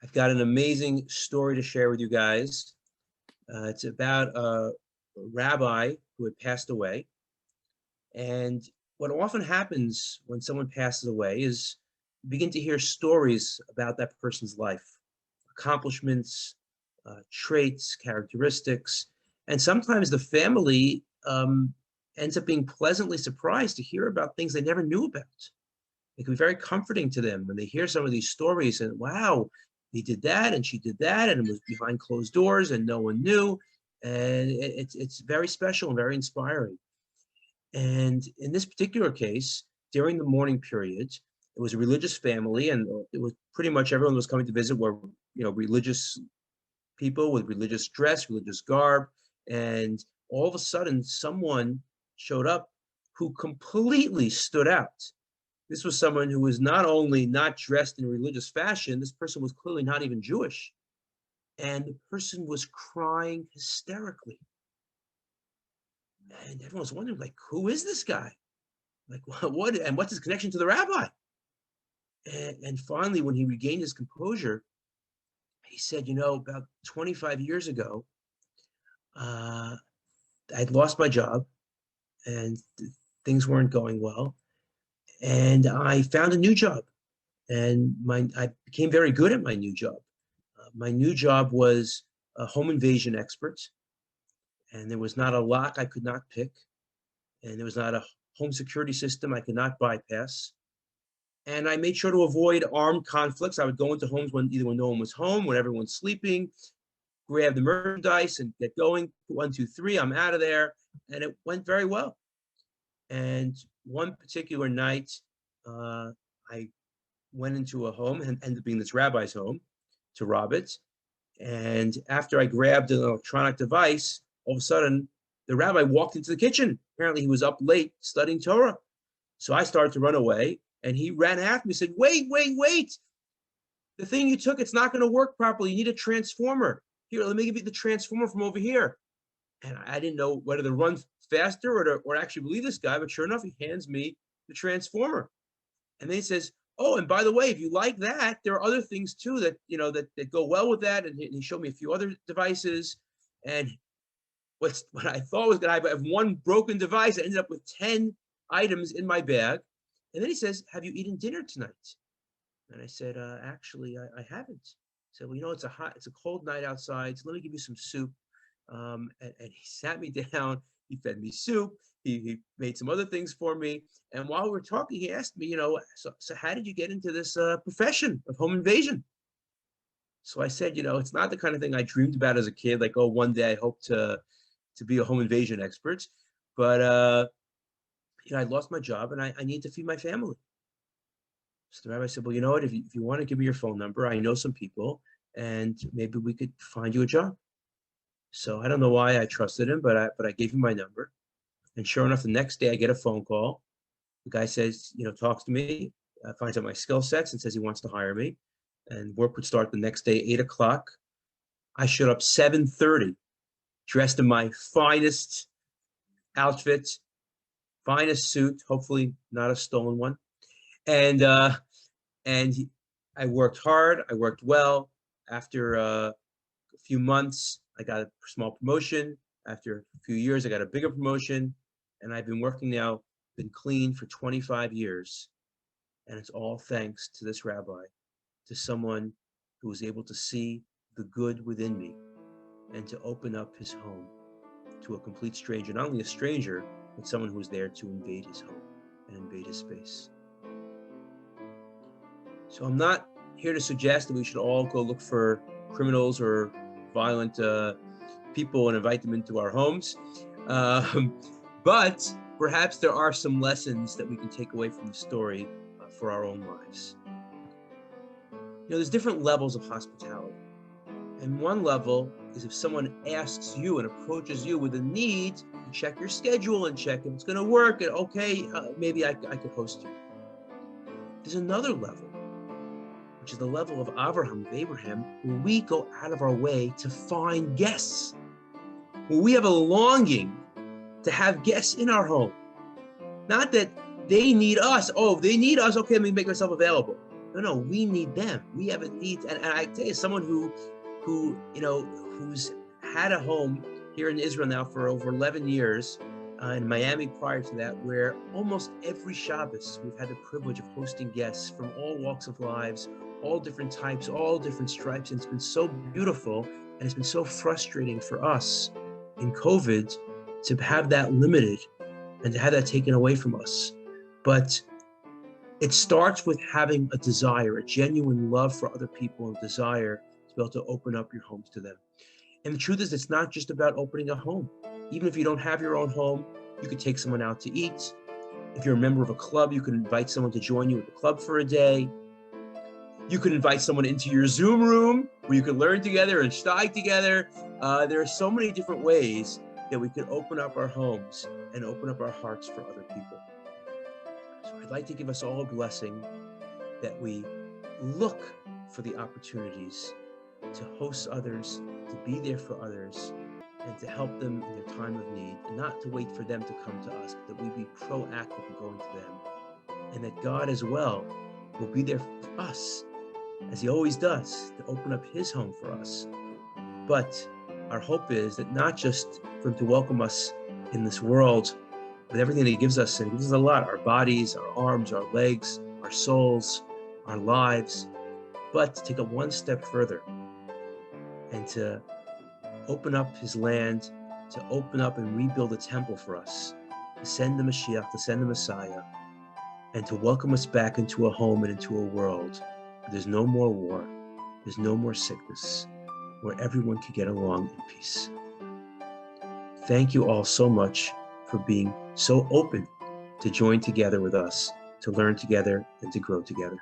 I've got an amazing story to share with you guys. It's about a rabbi who had passed away. And what often happens when someone passes away is you begin to hear stories about that person's life, accomplishments, traits, characteristics. And sometimes the family ends up being pleasantly surprised to hear about things they never knew about. It can be very comforting to them when they hear some of these stories and, wow, he did that and she did that and it was behind closed doors and no one knew. And it's very special and very inspiring. And in this particular case, during the mourning period, it was a religious family, and it was pretty much everyone was coming to visit were, religious people with religious dress, religious garb. And all of a sudden, someone showed up who completely stood out. This was someone who was not only not dressed in religious fashion, this person was clearly not even Jewish. And the person was crying hysterically. And everyone was wondering, like, who is this guy? Like, what? And what's his connection to the rabbi? And finally, when he regained his composure, he said, about 25 years ago, I'd lost my job and things weren't going well. And I found a new job, and I became very good at my new job. My new job was a home invasion expert, and there was not a lock I could not pick, and there was not a home security system I could not bypass. And I made sure to avoid armed conflicts. I would go into homes when no one was home, when everyone's sleeping, grab the merchandise and get going. 1, 2, 3, I'm out of there. And it went very well. And one particular night, I went into a home, and ended up being this rabbi's home, to rob it. And after I grabbed an electronic device, all of a sudden, the rabbi walked into the kitchen. Apparently, he was up late studying Torah. So I started to run away, and he ran after me and said, wait. The thing you took, it's not going to work properly. You need a transformer. Here, let me give you the transformer from over here. And I didn't know whether to run faster or actually believe this guy, but sure enough, he hands me the transformer. And then he says, oh, and by the way, if you like that, there are other things too that that go well with that. And he showed me a few other devices. And what I thought was going to have one broken device, I ended up with 10 items in my bag. And then he says, have you eaten dinner tonight? And I said, actually, I haven't. He said, well, it's a cold night outside, so let me give you some soup. And he sat me down. He fed me soup. He made some other things for me. And while we were talking, he asked me, so how did you get into this profession of home invasion? So I said, it's not the kind of thing I dreamed about as a kid, like, oh, one day I hope to be a home invasion expert. But, I lost my job and I need to feed my family. So the rabbi said, well, you know what, if you want to give me your phone number, I know some people and maybe we could find you a job. So I don't know why I trusted him, but I gave him my number. And sure enough, the next day I get a phone call. The guy says, talks to me, finds out my skill sets and says he wants to hire me. And work would start the next day, 8 o'clock. I showed up 7:30, dressed in my finest outfit, finest suit, hopefully not a stolen one. And I worked hard. I worked well. After a few months, I got a small promotion. After a few years, I got a bigger promotion. And I've been working now, been clean for 25 years. And it's all thanks to this rabbi, to someone who was able to see the good within me and to open up his home to a complete stranger, not only a stranger, but someone who was there to invade his home and invade his space. So I'm not here to suggest that we should all go look for criminals or violent people and invite them into our homes. But perhaps there are some lessons that we can take away from the story for our own lives. There's different levels of hospitality. And one level is if someone asks you and approaches you with a need, you check your schedule and check if it's going to work. And okay, maybe I could host you. There's another level, which is the level of Abraham, where we go out of our way to find guests, where we have a longing to have guests in our home. Not that they need us. Oh, they need us. Okay, let me make myself available. No, we need them. We have a need. And I tell you, someone who's had a home here in Israel now for over 11 years, in Miami prior to that, where almost every Shabbos we've had the privilege of hosting guests from all walks of lives, all different types, all different stripes. And it's been so beautiful, and it's been so frustrating for us in COVID to have that limited and to have that taken away from us. But it starts with having a desire, a genuine love for other people, and desire to be able to open up your homes to them. And the truth is, it's not just about opening a home. Even if you don't have your own home, you could take someone out to eat. If you're a member of a club, you can invite someone to join you at the club for a day. You could invite someone into your Zoom room where you can learn together and steig together. There are so many different ways that we can open up our homes and open up our hearts for other people. So I'd like to give us all a blessing that we look for the opportunities to host others, to be there for others, and to help them in their time of need, and not to wait for them to come to us, but that we be proactive in going to them, and that God as well will be there for us, as he always does, to open up his home for us. But our hope is that not just for him to welcome us in this world with everything that he gives us, and he gives us a lot, our bodies, our arms, our legs, our souls, our lives, but to take it one step further and to open up his land, to open up and rebuild a temple for us, to send the Mashiach, to send the Messiah, and to welcome us back into a home and into a world where there's no more war, there's no more sickness, where everyone can get along in peace. Thank you all so much for being so open to join together with us, to learn together and to grow together.